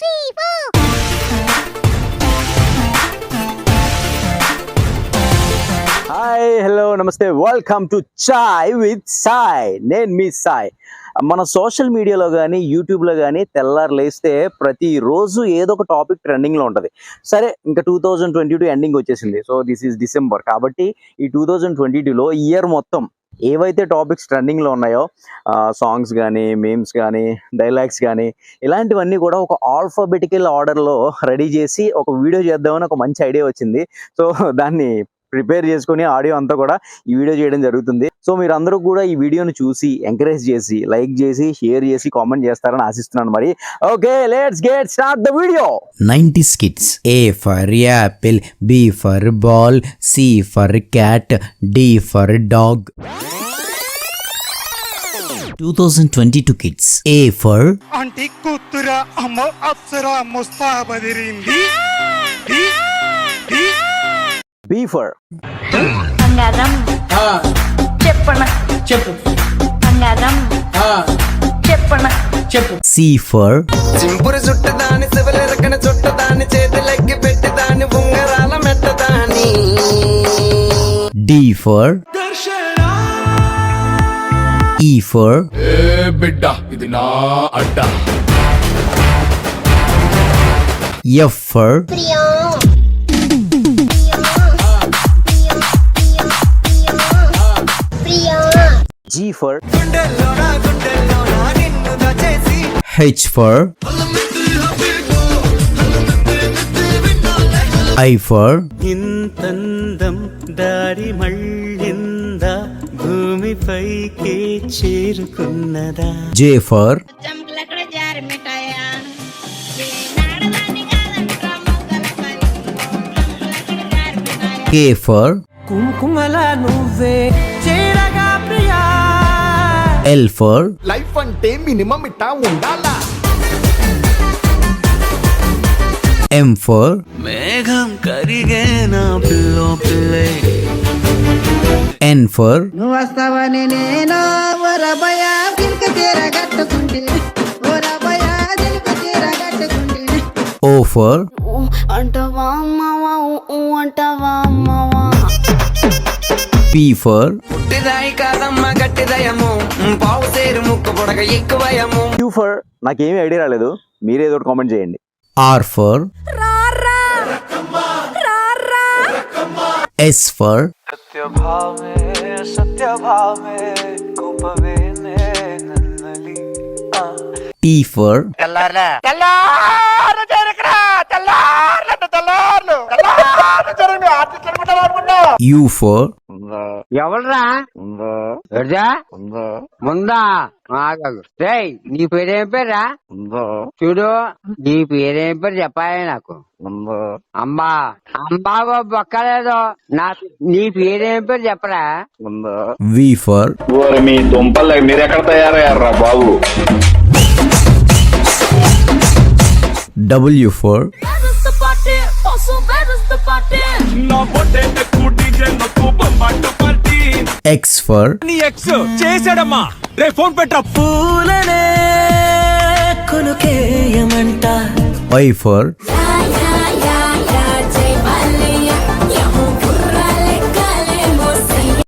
3, 4. Hi hello నమస్తే welcome to chai with Sai. నేను మీ సాయ్. మన సోషల్ మీడియాలో కానీ యూట్యూబ్లో కానీ తెల్లారు లేస్తే ప్రతిరోజు ఏదో ఒక టాపిక్ ట్రెండింగ్లో ఉంటుంది. సరే ఇంకా 2022 ఎండింగ్ వచ్చేసింది. సో దిస్ ఈజ్ డిసెంబర్ కాబట్టి ఈ 2022లో ఇయర్ మొత్తం ఏవైతే టాపిక్స్ ట్రెండింగ్లో ఉన్నాయో సాంగ్స్ కానీ మీమ్స్ కానీ డైలాగ్స్ కానీ ఇలాంటివన్నీ కూడా ఒక ఆల్ఫాబెటికల్ ఆర్డర్లో రెడీ చేసి ఒక వీడియో చేద్దామని ఒక మంచి ఐడియా వచ్చింది. సో దాన్ని ప్రిపేర్ చేసుకొని ఆడియో అంతా కూడా ఈ వీడియో చేయడం జరుగుతుంది. సో మీరు అందరూ కూడా ఈ వీడియోని చూసి ఎంకరేజ్ చేసి లైక్ చేసి షేర్ చేసి కామెంట్ చేస్తారని ఆశిస్తున్నాను. మరి okay, let's get start the video. 90s kids. A for apple, B for ball, C for cat, D for dog. 2022 kids. A for aunty కూతురా అమ్మ అప్సరా ముస్తాబదిరింది. B for బంగారం చెప్పన చెప్పు బంగారం చెప్పన చెప్పు. C for చింపురు చుట్టదాని శివలెరకన చుట్టదాని చేతులెక్కి పెట్టదాని Ungarala మెట్టదాని. D for E for బిడ్డ ఇది నా అడ్డ. F for Priya Priya G for గుండెల్లోన గుండెల్లోన నిన్ను దచేసి H for I for ఇంతందం దారి మళ్ళింద భూమిపైకి చేరుకున్నదా. J for చంపలక్కడ జారి మిఠాయా నాడదాని కాదంటా మొగ్గల పని చంపలక్కడ జారి మిఠాయా. K for కుంకుమల నువ్వే చేరగా ప్రియా. L for లైఫ్ అంటే మినిమం ఇట్టా ఉండాలా. M for మేఘం కరిగే నా పిల్లో పిల్లే. N for నువ్వు వస్తావని నేను ఓరబయ దిల్క తీర కట్టుకుంటే ఓరబయ దిల్క తీర కట్టుకుంటే. O for అంటవా అమ్మవా అంటవా అమ్మవా. P for పుట్టిదాయి కాదమ్మ గట్టిదయము పావు సేరు ముక్కు పొడగ ఎక్కువయము. Q for నాకేమీ ఐడియా రాలేదు, మీరేదో ఒకటి కామెంట్ చేయండి. R for S for T for U for ఎవడ్రా ముందా ఆగదు. రేయ్ నీ పేరేం పేరా? చూడు నీ పేరేం పేరు చెప్పాలి నాకు. అమ్మా అంబాగో బొక్కలేదు. నీ పేరేం పేరు చెప్పరా? V for మీ దుంపలు మీరు ఎక్కడ తయారయ్యారా బాబు? W for X for నీ ఎక్స్ చేసాడమ్మా. రే ఫోన్ పెట్టా. పూలనే కొనుకేయమంట. Y for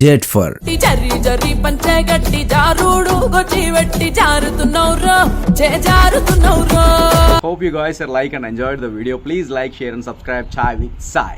Z for జర్రి జర్రి పంచే గట్టి జారుడు గొచ్చి వెట్టి జారుతున్నౌరో జారుతున్నౌరో. Hope you guys are like and enjoyed the video. Please like, share and subscribe Chai with Sai.